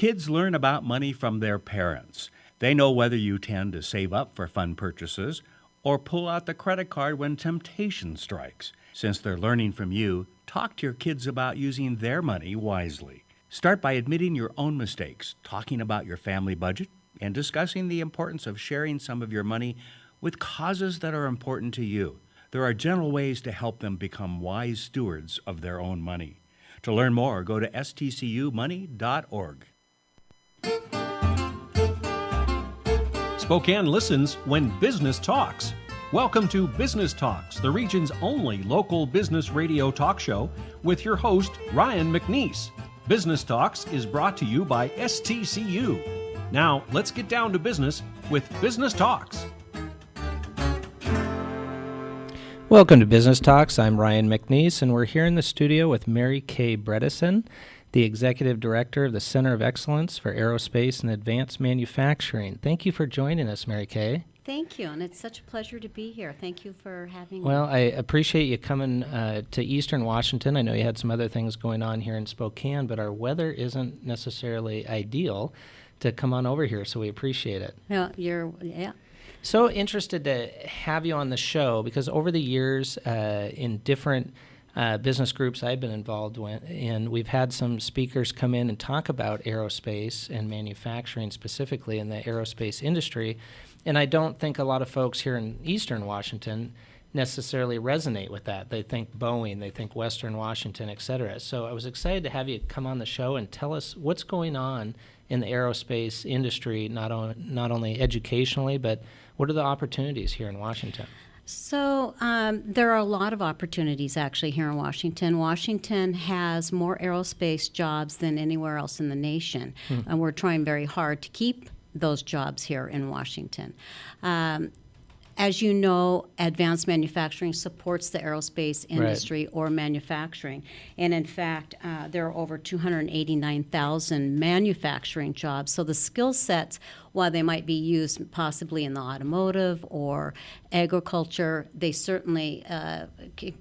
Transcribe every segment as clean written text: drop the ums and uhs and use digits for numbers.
Kids learn about money from their parents. They know whether you tend to save up for fun purchases or pull out the credit card when temptation strikes. Since they're learning from you, talk to your kids about using their money wisely. Start by admitting your own mistakes, talking about your family budget, and discussing the importance of sharing some of your money with causes that are important to you. There are gentle ways to help them become wise stewards of their own money. To learn more, go to stcumoney.org. Spokane listens when business talks. Welcome to Business Talks, the region's only local business radio talk show with your host, Ryan McNeese. Business Talks is brought to you by STCU. Now, let's get down to business with Business Talks. Welcome to Business Talks. I'm Ryan McNeese, and we're here in the studio with Mary Kaye Bredeson, the Executive Director of the Center of Excellence for Aerospace and Advanced Manufacturing. Thank you for joining us, Mary Kaye. Thank you, and it's such a pleasure to be here. Thank you for having me. Well, I appreciate you coming to Eastern Washington. I know you had some other things going on here in Spokane, but our weather isn't necessarily ideal to come on over here, so we appreciate it. Yeah. So interested to have you on the show because over the years in different business groups I've been involved in, we've had some speakers come in and talk about aerospace and manufacturing, specifically in the aerospace industry. And I don't think a lot of folks here in Eastern Washington necessarily resonate with that. They think Boeing, they think Western Washington, et cetera. So I was excited to have you come on the show and tell us what's going on in the aerospace industry, not only educationally, but what are the opportunities here in Washington? So there are a lot of opportunities actually here in Washington. Washington has more aerospace jobs than anywhere else in the nation, and we're trying very hard to keep those jobs here in Washington. As you know, advanced manufacturing supports the aerospace industry or manufacturing. And in fact, there are over 289,000 manufacturing jobs. So the skill sets, while they might be used possibly in the automotive or agriculture, they certainly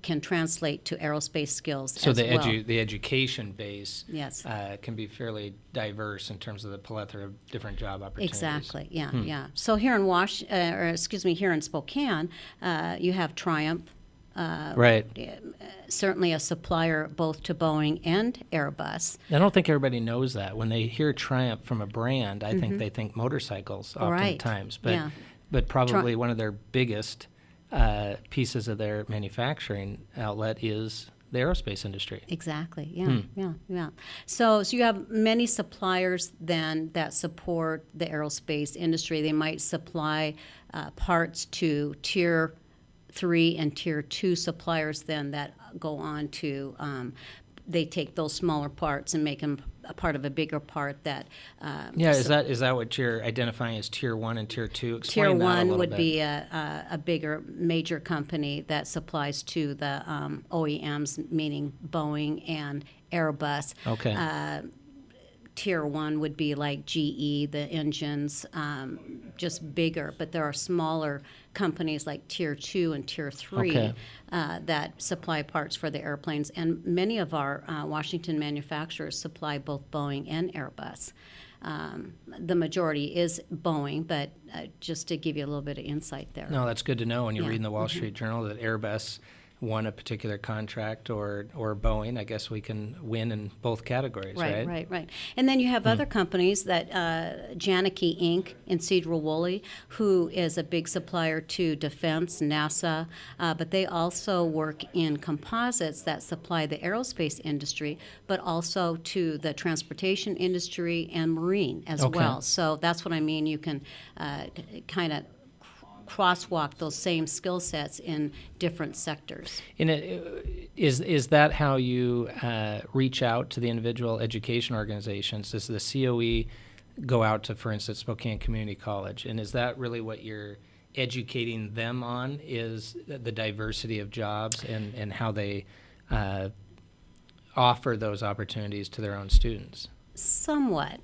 can translate to aerospace skills so as well. So the education base yes. Can be fairly diverse in terms of the plethora of different job opportunities. Exactly, yeah. So here in here in Spokane, you have Triumph. Right. Certainly a supplier both to Boeing and Airbus. I don't think everybody knows that. When they hear Triumph from a brand, I think they think motorcycles oftentimes. Right. But probably one of their biggest pieces of their manufacturing outlet is the aerospace industry. Exactly. Yeah. So you have many suppliers then that support the aerospace industry. They might supply parts to Tier 3 and Tier 2 suppliers then that go on to they take those smaller parts and make them a part of a bigger part that is that what you're identifying as Tier 1 and Tier 2? Explain Tier that 1 a little would bit. be a bigger major company that supplies to the OEMs, meaning Boeing and Airbus. Okay. Tier 1 would be like GE, the engines, just bigger. But there are smaller companies like Tier 2 and Tier 3 that supply parts for the airplanes. And many of our Washington manufacturers supply both Boeing and Airbus. The majority is Boeing, but just to give you a little bit of insight there. No, that's good to know when you read in the Wall Street Journal that Airbus won a particular contract or Boeing. I guess we can win in both categories, right? Right. And then you have other companies that Janicki Inc. in Cedar-Woolley, who is a big supplier to defense, NASA, but they also work in composites that supply the aerospace industry, but also to the transportation industry and marine as well. So that's what I mean. You can kind of crosswalk those same skill sets in different sectors. Is that how you reach out to the individual education organizations? Does the COE go out to, for instance, Spokane Community College? And is that really what you're educating them on, is the diversity of jobs and how they offer those opportunities to their own students? Somewhat.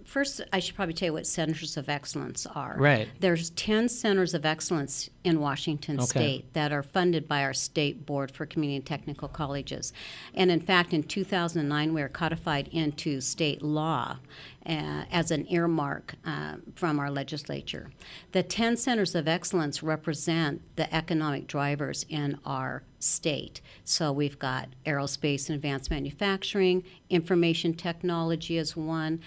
First, I should probably tell you what centers of excellence are. Right. There's 10 centers of excellence in Washington State that are funded by our State Board for Community and Technical Colleges. And in fact, in 2009, we were codified into state law as an earmark from our legislature. The 10 centers of excellence represent the economic drivers in our state. So we've got aerospace and advanced manufacturing, information technology is one,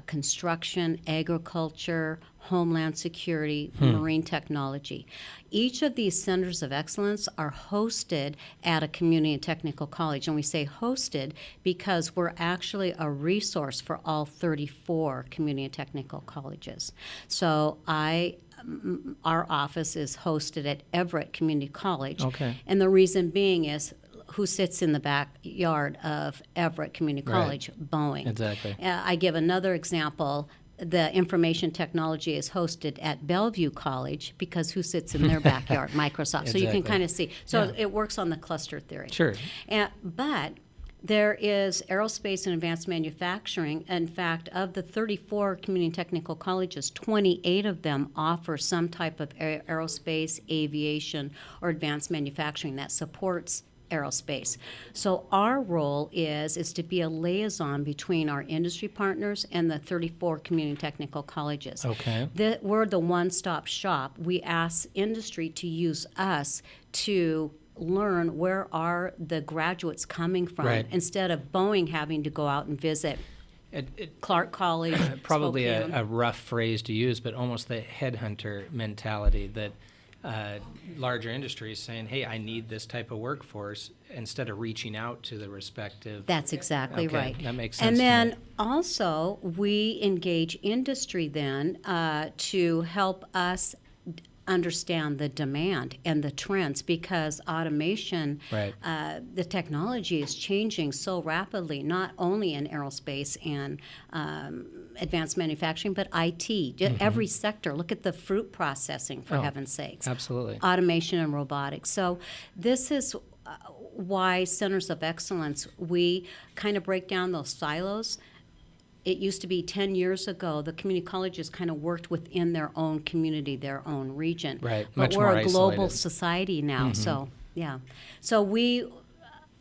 construction, agriculture, homeland security, marine technology. Each of these centers of excellence are hosted at a community and technical college. And we say hosted because we're actually a resource for all 34 community and technical colleges. So our office is hosted at Everett Community College. Okay. And the reason being is who sits in the backyard of Everett Community College? Right. Boeing. Exactly. I give another example. The information technology is hosted at Bellevue College because who sits in their backyard? Microsoft. So you can Exactly. kind of see. So Yeah. it works on the cluster theory. Sure. But there is aerospace and advanced manufacturing. In fact, of the 34 community and technical colleges, 28 of them offer some type of aerospace, aviation, or advanced manufacturing that supports aerospace. So our role is to be a liaison between our industry partners and the 34 community and technical colleges. Okay. We're the one-stop shop. We ask industry to use us to learn where are the graduates coming from Right. instead of Boeing having to go out and visit Clark College, Probably Spokane. a rough phrase to use, but almost the headhunter mentality that larger industries saying, hey, I need this type of workforce, instead of reaching out to the respective. That's exactly Okay, right. that makes sense And to then me. also we engage industry then to help us understand the demand and the trends because automation, Right. the technology is changing so rapidly, not only in aerospace and advanced manufacturing, but IT. Every sector. Look at the fruit processing, for Oh, heaven's sakes. absolutely. Automation and robotics. So this is why centers of excellence, we kind of break down those silos. It used to be 10 years ago, the community colleges kind of worked within their own community, their own region. Right, But much we're more a global isolated. society now, so, yeah. So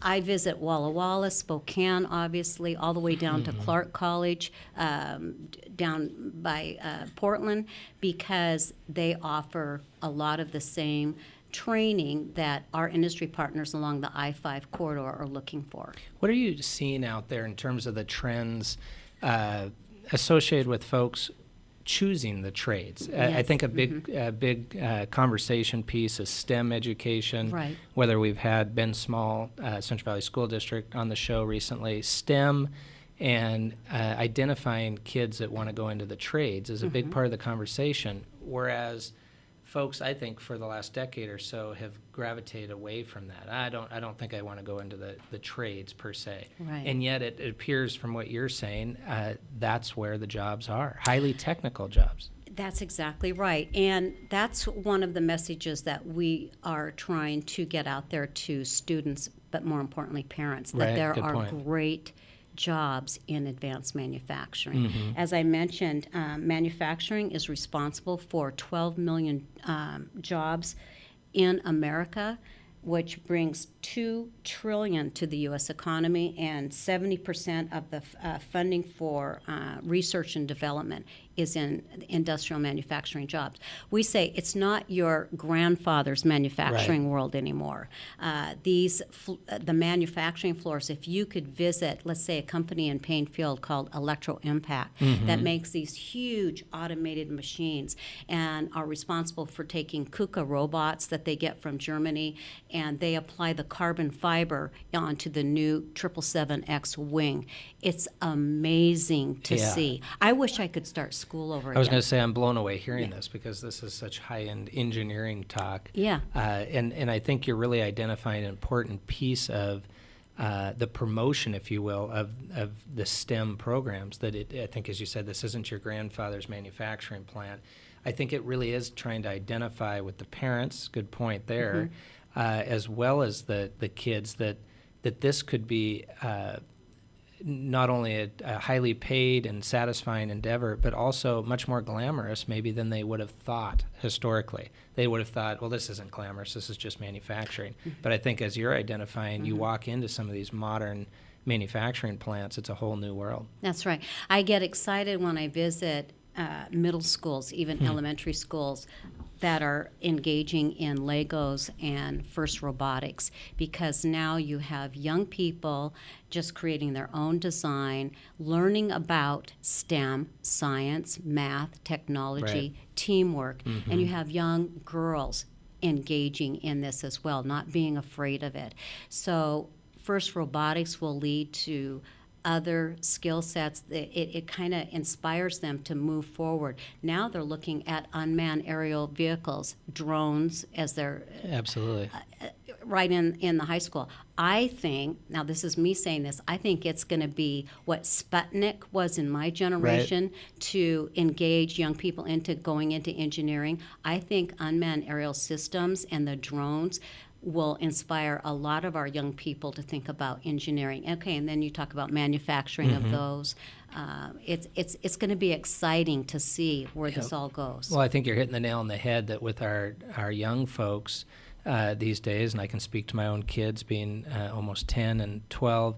I visit Walla Walla, Spokane, obviously, all the way down to Clark College, down by Portland, because they offer a lot of the same training that our industry partners along the I-5 corridor are looking for. What are you seeing out there in terms of the trends associated with folks choosing the trades? I Yes. think a big conversation piece is STEM education. Right. Whether we've had Ben Small, Central Valley School District, on the show recently, STEM and identifying kids that want to go into the trades is a big part of the conversation, whereas folks, I think, for the last decade or so have gravitated away from that. I don't think I want to go into the trades per se. Right. And yet it appears from what you're saying, that's where the jobs are, highly technical jobs. That's exactly right. And that's one of the messages that we are trying to get out there to students, but more importantly, parents, that Right, there good are point. great jobs in advanced manufacturing. As I mentioned, manufacturing is responsible for 12 million jobs in America, which brings $2 trillion to the U.S. economy, and 70% of the funding for research and development is in industrial manufacturing jobs. We say it's not your grandfather's manufacturing world anymore. The manufacturing floors, if you could visit, let's say, a company in Painfield called Electro Impact that makes these huge automated machines and are responsible for taking KUKA robots that they get from Germany, and they apply the carbon fiber onto the new 777X wing. It's amazing to Yeah. see. I wish I could start school over again. I was going to say I'm blown away hearing this because this is such high-end engineering talk. Yeah. And I think you're really identifying an important piece of the promotion, if you will, of the STEM programs. That I think, as you said, this isn't your grandfather's manufacturing plant. I think it really is trying to identify with the parents, good point there, as well as the kids, that this could be not only a highly paid and satisfying endeavor, but also much more glamorous maybe than they would have thought historically. They would have thought, well, this isn't glamorous, this is just manufacturing. But I think as you're identifying, you walk into some of these modern manufacturing plants, it's a whole new world. That's right. I get excited when I visit middle schools, even elementary schools, that are engaging in Legos and FIRST robotics, because now you have young people just creating their own design, learning about STEM, science, math, technology, teamwork, and you have young girls engaging in this as well, not being afraid of it. So FIRST robotics will lead to other skill sets. It kind of inspires them to move forward. Now they're looking at unmanned aerial vehicles, drones, as they're Absolutely. Right in the high school. I think, now this is me saying this, I think it's going to be what Sputnik was in my generation to engage young people into going into engineering. I think unmanned aerial systems and the drones will inspire a lot of our young people to think about engineering. Okay, and then you talk about manufacturing of those. It's going to be exciting to see where this all goes. Well, I think you're hitting the nail on the head that with our young folks these days, and I can speak to my own kids being almost 10 and 12,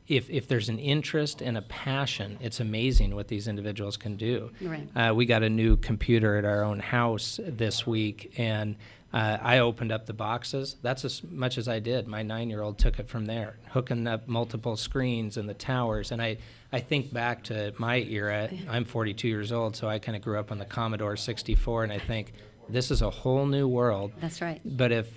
if there's an interest and a passion, it's amazing what these individuals can do. Right. We got a new computer at our own house this week, and I opened up the boxes. That's as much as I did. My 9-year-old took it from there, hooking up multiple screens and the towers. And I think back to my era. I'm 42 years old, so I kind of grew up on the Commodore 64, and I think this is a whole new world. That's right. But if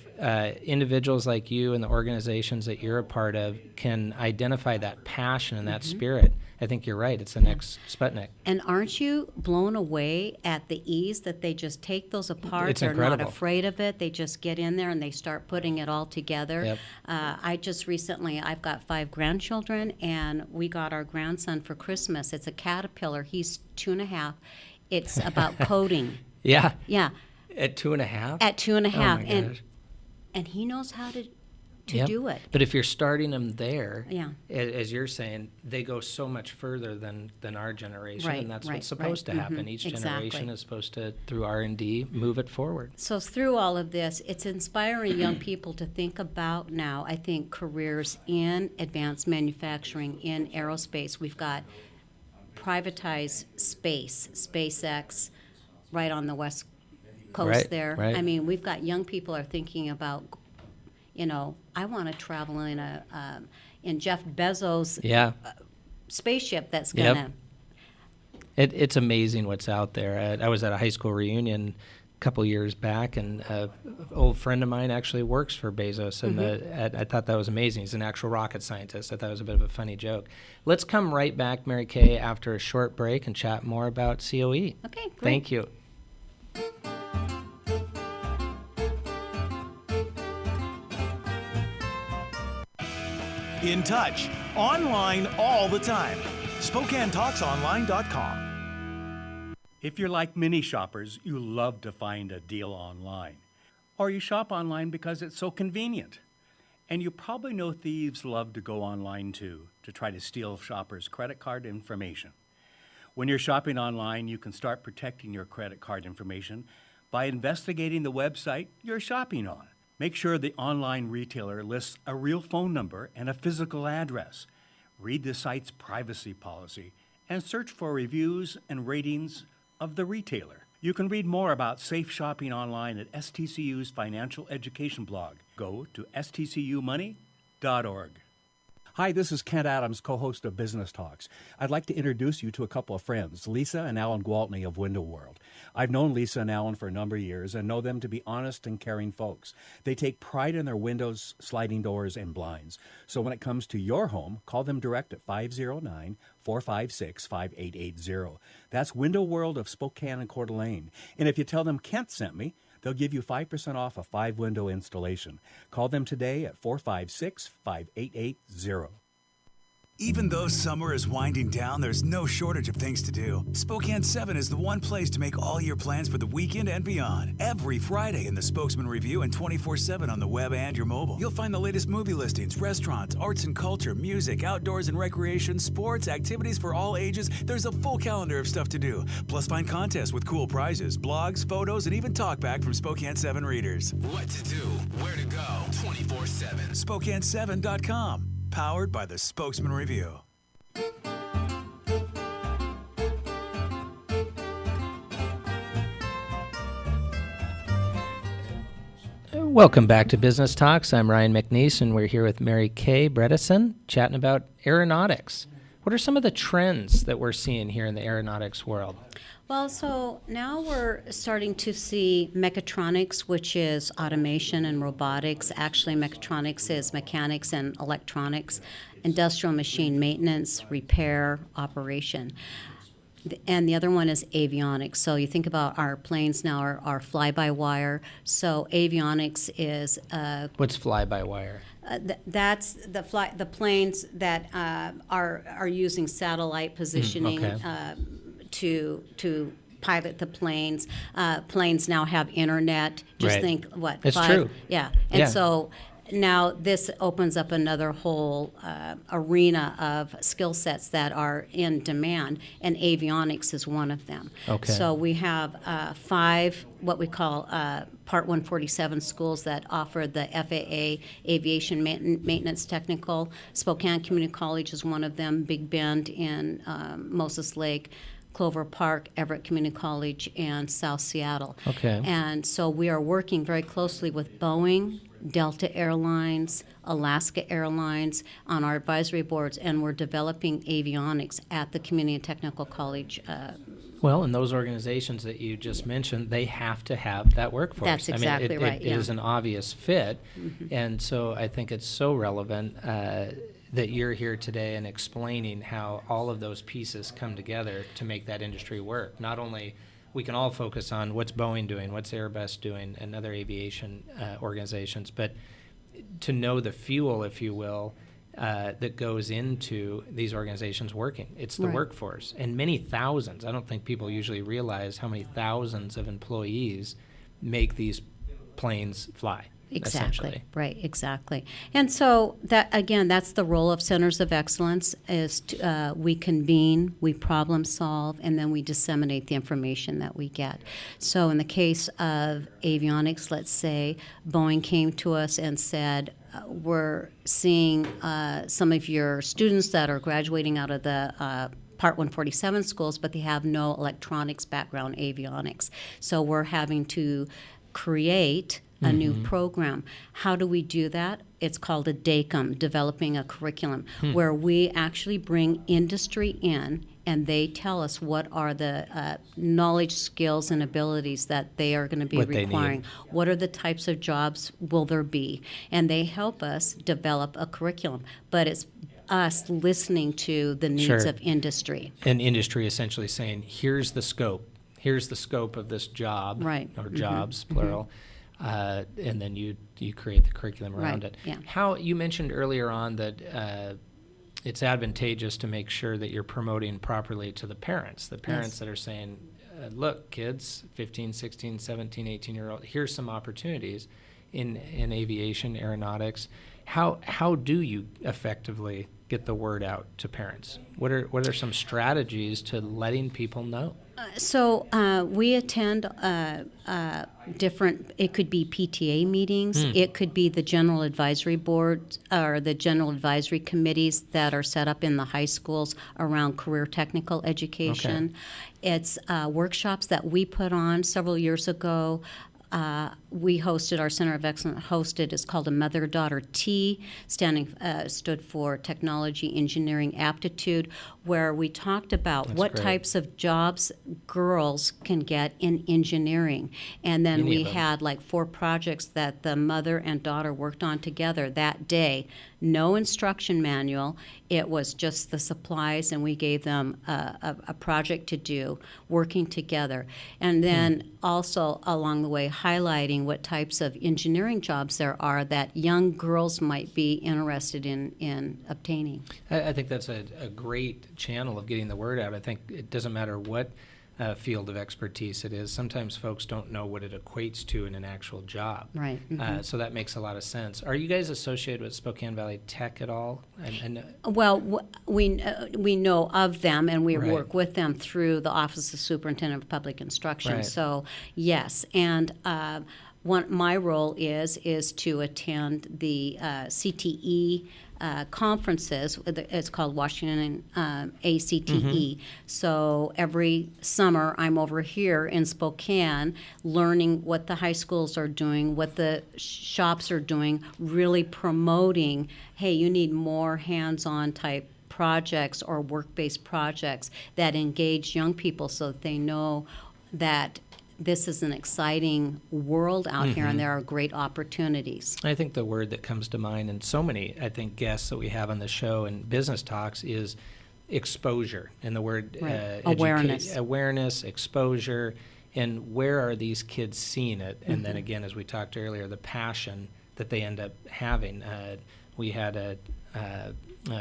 individuals like you and the organizations that you're a part of can identify that passion and that spirit, I think you're right. It's the next Sputnik. And aren't you blown away at the ease that they just take those apart? It's They're incredible. not afraid of it. They just get in there and they start putting it all together. Yep. I just recently, I've got 5 grandchildren, and we got our grandson for Christmas. It's a Caterpillar. He's 2.5. It's about coding. Yeah. Yeah. At 2.5? At 2.5. Oh my gosh. And he knows how to Yep. do it. But if you're starting them there, Yeah. as you're saying, they go so much further than our generation, Right, and that's right, what's supposed right. to happen. Mhm, Each exactly. generation is supposed to, through R&D, move it forward. So through all of this, it's inspiring young people to think about now, I think, careers in advanced manufacturing, in aerospace. We've got privatized space, SpaceX, right on the West Coast Right, there. right. I mean, we've got young people are thinking about, I want to travel in Jeff Bezos' Yeah. spaceship that's Yep. going to... It's amazing what's out there. I was at a high school reunion a couple years back, and an old friend of mine actually works for Bezos, and I thought that was amazing. He's an actual rocket scientist. I thought it was a bit of a funny joke. Let's come right back, Mary Kaye, after a short break and chat more about COE. Okay, great. Thank you. In touch, online all the time. SpokaneTalksOnline.com. If you're like many shoppers, you love to find a deal online. Or you shop online because it's so convenient. And you probably know thieves love to go online too, to try to steal shoppers' credit card information. When you're shopping online, you can start protecting your credit card information by investigating the website you're shopping on. Make sure the online retailer lists a real phone number and a physical address. Read the site's privacy policy and search for reviews and ratings of the retailer. You can read more about safe shopping online at STCU's financial education blog. Go to stcumoney.org. Hi, this is Kent Adams, co-host of Business Talks. I'd like to introduce you to a couple of friends, Lisa and Alan Gwaltney of Window World. I've known Lisa and Alan for a number of years and know them to be honest and caring folks. They take pride in their windows, sliding doors, and blinds. So when it comes to your home, call them direct at 509-456-5880. That's Window World of Spokane and Coeur d'Alene. And if you tell them Kent sent me, they'll give you 5% off a 5-window installation. Call them today at 456-5880. Even though summer is winding down, there's no shortage of things to do. Spokane 7 is the one place to make all your plans for the weekend and beyond. Every Friday in the Spokesman Review and 24/7 on the web and your mobile. You'll find the latest movie listings, restaurants, arts and culture, music, outdoors and recreation, sports, activities for all ages. There's a full calendar of stuff to do. Plus find contests with cool prizes, blogs, photos, and even talkback from Spokane 7 readers. What to do, where to go, 24/7. Spokane7.com. Powered by the Spokesman Review. Welcome back to Business Talks. I'm Ryan McNeese, and we're here with Mary Kaye Bredeson, chatting about aeronautics. What are some of the trends that we're seeing here in the aeronautics world? Well, so now we're starting to see mechatronics, which is automation and robotics. Actually, mechatronics is mechanics and electronics, industrial machine maintenance, repair, operation. And the other one is avionics. So you think about our planes now are fly-by-wire. So avionics is What's fly-by-wire? That's the planes that are using satellite positioning. Okay. To pilot the planes. Planes now have internet. Just Right. think, what? It's true. Yeah. And so now this opens up another whole arena of skill sets that are in demand, and avionics is one of them. Okay. So we have 5 what we call Part 147 schools that offer the FAA Aviation Maintenance Technical. Spokane Community College is one of them, Big Bend in Moses Lake, Clover Park, Everett Community College, and South Seattle. Okay. And so we are working very closely with Boeing, Delta Airlines, Alaska Airlines on our advisory boards, and we're developing avionics at the Community and Technical College. Well, and those organizations that you just mentioned, they have to have that workforce. That's exactly right, It is an obvious fit, and so I think it's so relevant that you're here today and explaining how all of those pieces come together to make that industry work. Not only we can all focus on what's Boeing doing, what's Airbus doing, and other aviation organizations, but to know the fuel, if you will, that goes into these organizations working. It's the Right. workforce, and many thousands. I don't think people usually realize how many thousands of employees make these planes fly. Exactly. Essentially. Right, exactly. And so that again, that's the role of centers of excellence is to, we convene, we problem solve, and then we disseminate the information that we get. So in the case of avionics, let's say Boeing came to us and said, we're seeing some of your students that are graduating out of the Part 147 schools, but they have no electronics background, avionics. So we're having to create a new program. How do we do that? It's called a DACUM, developing a curriculum, where we actually bring industry in and they tell us what are the knowledge, skills, and abilities that they are going to be What they requiring. need. What are the types of jobs will there be? And they help us develop a curriculum. But it's us listening to the needs Sure. of industry. And industry essentially saying, here's the scope. Here's the scope of this job, Right. or jobs, plural. And then you create the curriculum around Right, it. yeah. How you mentioned earlier on that it's advantageous to make sure that you're promoting properly to the parents Yes. that are saying, look, kids, 15, 16, 17, 18-year-old, here's some opportunities in aviation, aeronautics. How do you effectively get the word out to parents? What are some strategies to letting people know? So we attend different, it could be PTA meetings, it could be the general advisory board or the general advisory committees that are set up in the high schools around career technical education. It's workshops that we put on several years ago. We hosted, our Center of Excellence hosted, it's called a Mother-Daughter T, stood for Technology Engineering Aptitude, where we talked about That's what great. types of jobs girls can get in engineering. And then Any we of them. had like 4 projects that the mother and daughter worked on together that day. No instruction manual. It was just the supplies, and we gave them a project to do, working together. And then also along the way highlighting what types of engineering jobs there are that young girls might be interested in obtaining. I think that's a great channel of getting the word out. I think it doesn't matter what field of expertise it is. Sometimes folks don't know what it equates to in an actual job. Right. So that makes a lot of sense. Are you guys associated with Spokane Valley Tech at all? Well, we know of them, and we Right. work with them through the Office of Superintendent of Public Instruction. Right. So, yes, and my role is to attend the CTE conferences. It's called Washington ACTE. So every summer I'm over here in Spokane learning what the high schools are doing, what the shops are doing, really promoting, hey, you need more hands-on type projects or work-based projects that engage young people so that they know that this is an exciting world out here and there are great opportunities. I think the word that comes to mind, and so many, I think, guests that we have on the show and business talks is exposure. And the word Right. Awareness, exposure, and where are these kids seeing it? And then again, as we talked earlier, the passion that they end up having. We had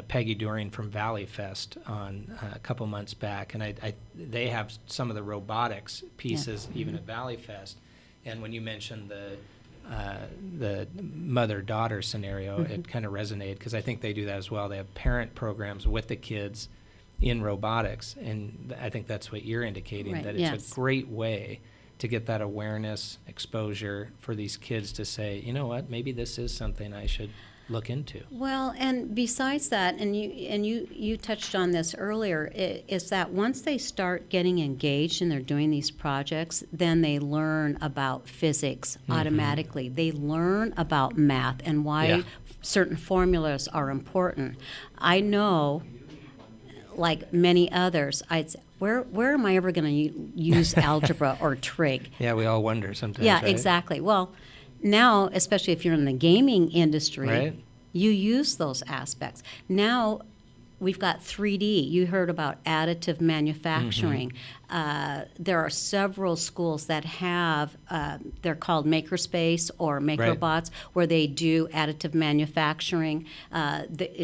Peggy Doring from Valley Fest on a couple months back, and they have some of the robotics pieces even at Valley Fest. And when you mentioned the mother-daughter scenario, it kind of resonated because I think they do that as well. They have parent programs with the kids in robotics, and I think that's what you're indicating, Right, that it's a great way to get that awareness, exposure for these kids to say, you know what, maybe this is something I should look into. Well, and besides that, and you touched on this earlier, is that once they start getting engaged and they're doing these projects, then they learn about physics automatically. They learn about math and why certain formulas are important. I know, like many others, I'd say, where am I ever going to use algebra or trig? Yeah, we all wonder sometimes. Yeah, right? exactly. Well, now, especially if you're in the gaming industry, Right. you use those aspects. Now, we've got 3D. You heard about additive manufacturing. There are several schools that have, they're called Makerspace or MakerBots, where they do additive manufacturing.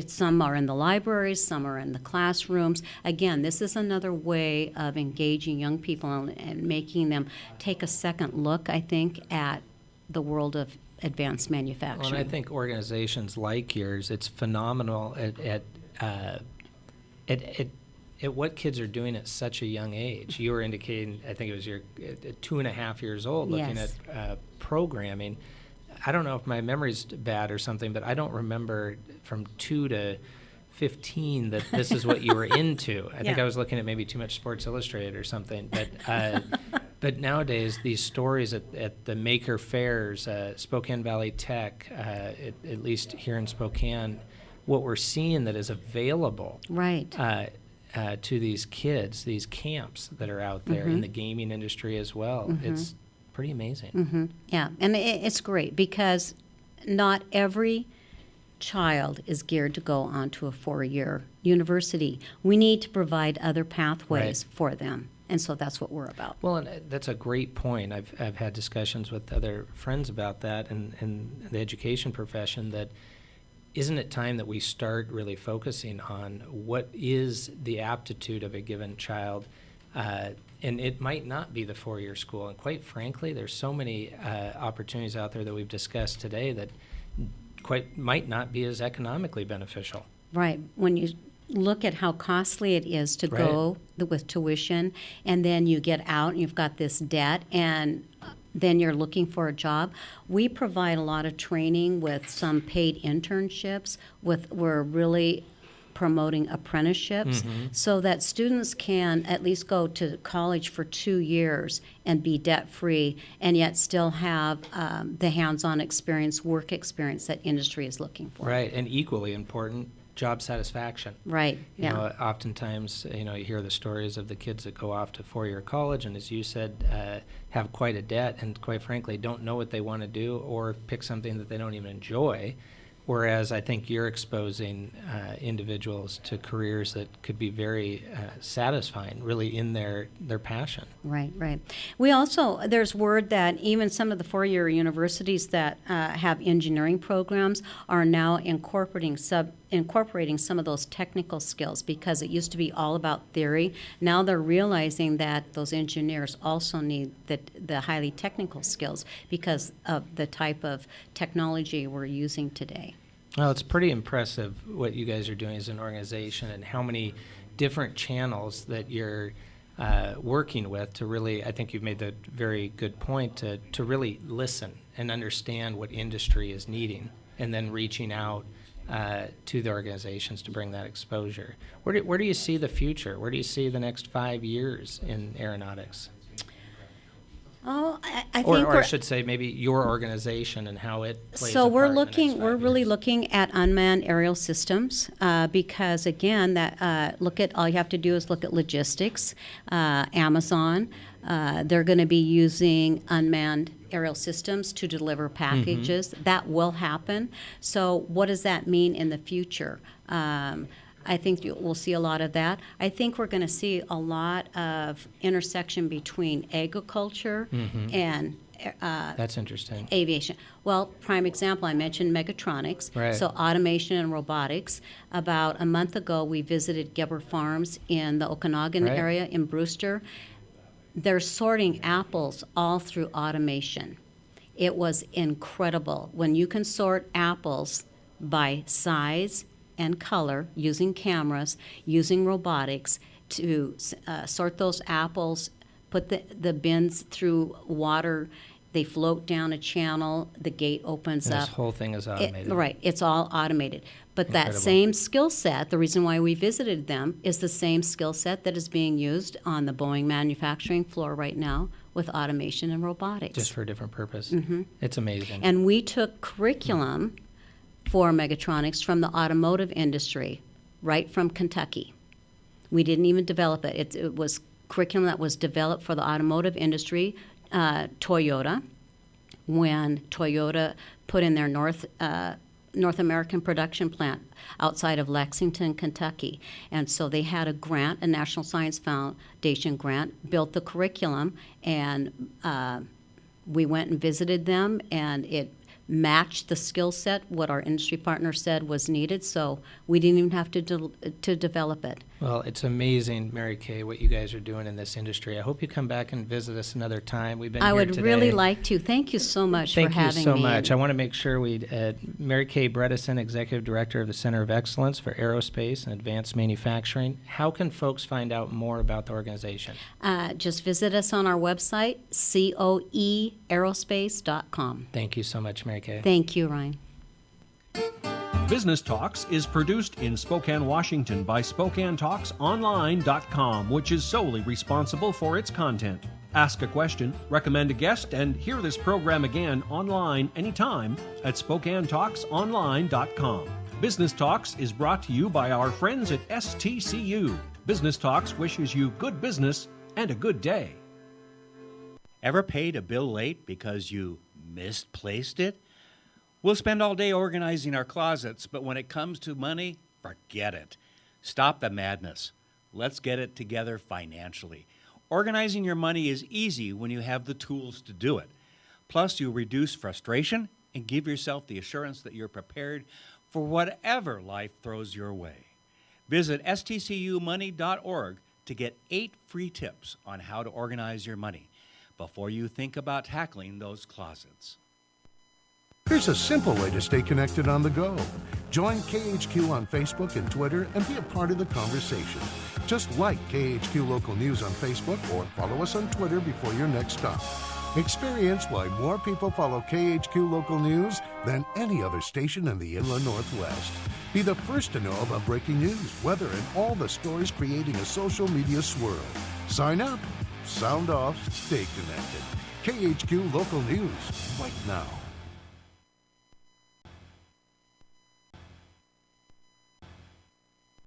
Some are in the libraries, some are in the classrooms. Again, this is another way of engaging young people and making them take a second look, I think, at the world of advanced manufacturing. Well, and I think organizations like yours, it's phenomenal at what kids are doing at such a young age. You were indicating, I think it was you're at 2.5 years old, looking Yes. at programming. I don't know if my memory's bad or something, but I don't remember from 2 to 15 that this is what you were into. I think I was looking at maybe too much Sports Illustrated or something. But nowadays, these stories at the maker fairs, Spokane Valley Tech, at least here in Spokane, what we're seeing that is available Right. to these kids, these camps that are out there in the gaming industry as well. It's pretty amazing. Yeah, and it's great because not every child is geared to go on to a 4-year university. We need to provide other pathways for them. And so that's what we're about. Well, and that's a great point. I've had discussions with other friends about that and the education profession, that isn't it time that we start really focusing on what is the aptitude of a given child? And it might not be the 4-year school. And quite frankly, there's so many opportunities out there that we've discussed today that might not be as economically beneficial. Right. When you look at how costly it is to go with tuition, and then you get out and you've got this debt, and then you're looking for a job. We provide a lot of training with some paid internships. We're really promoting apprenticeships so that students can at least go to college for 2 years and be debt-free and yet still have the hands-on experience, work experience that industry is looking for. Right, and equally important, job satisfaction. Right, You know, oftentimes, you hear the stories of the kids that go off to 4-year college and, as you said, have quite a debt and, quite frankly, don't know what they want to do or pick something that they don't even enjoy. Whereas I think you're exposing individuals to careers that could be very satisfying, really in their passion. Right, right. We also, there's word that even some of the four-year universities that have engineering programs are now incorporating some of those technical skills, because it used to be all about theory. Now they're realizing that those engineers also need the highly technical skills because of the type of technology we're using today. Well, it's pretty impressive what you guys are doing as an organization and how many different channels that you're working with to really, I think you've made the very good point, to really listen and understand what industry is needing, and then reaching out to the organizations to bring that exposure. Where do you see the future? Where do you see the next 5 years in aeronautics? Oh, I think or I should say maybe your organization and how it plays so a we're part in the looking, next 5 we're really years. looking at unmanned aerial systems because again, that all you have to do is look at logistics. Amazon, they're going to be using unmanned aerial systems to deliver packages. That will happen. So what does that mean in the future? I think we'll see a lot of that. I think we're going to see a lot of intersection between agriculture and That's interesting. aviation. Well, prime example, I mentioned mechatronics, Right. so automation and robotics. About a month ago, we visited Geber Farms in the Okanagan Right. area in Brewster. They're sorting apples all through automation. It was incredible. When you can sort apples by size and color using cameras, using robotics to sort those apples, put the bins through water, they float down a channel, the gate opens And up. this whole thing is automated. Right, it's all automated. But Incredible. that same skill set, the reason why we visited them, is the same skill set that is being used on the Boeing manufacturing floor right now with automation and robotics. Just for a different purpose. It's amazing. And we took curriculum for mechatronics from the automotive industry, right from Kentucky. We didn't even develop it. It was curriculum that was developed for the automotive industry. Toyota, when Toyota put in their North American production plant outside of Lexington, Kentucky. And so they had a grant, a National Science Foundation grant, built the curriculum, and we went and visited them, and it matched the skill set, what our industry partner said was needed, so we didn't even have to develop it. Well, it's amazing, Mary Kaye, what you guys are doing in this industry. I hope you come back and visit us another time. We've been I here would today. really like to. Thank you so much for having me. Thank you so much. I want to make sure Mary Kaye Bredeson, Executive Director of the Center of Excellence for Aerospace and Advanced Manufacturing. How can folks find out more about the organization? Just visit us on our website, coeaerospace.com. Thank you so much, Mary Kaye. Thank you, Ryan. Business Talks is produced in Spokane, Washington by SpokaneTalksOnline.com, which is solely responsible for its content. Ask a question, recommend a guest, and hear this program again online anytime at SpokaneTalksOnline.com. Business Talks is brought to you by our friends at STCU. Business Talks wishes you good business and a good day. Ever paid a bill late because you misplaced it? We'll spend all day organizing our closets, but when it comes to money, forget it. Stop the madness. Let's get it together financially. Organizing your money is easy when you have the tools to do it. Plus, you reduce frustration and give yourself the assurance that you're prepared for whatever life throws your way. Visit stcumoney.org to get 8 free tips on how to organize your money before you think about tackling those closets. Here's a simple way to stay connected on the go. Join KHQ on Facebook and Twitter and be a part of the conversation. Just like KHQ Local News on Facebook or follow us on Twitter before your next stop. Experience why more people follow KHQ Local News than any other station in the Inland Northwest. Be the first to know about breaking news, weather, and all the stories creating a social media swirl. Sign up, sound off, stay connected. KHQ Local News, right now.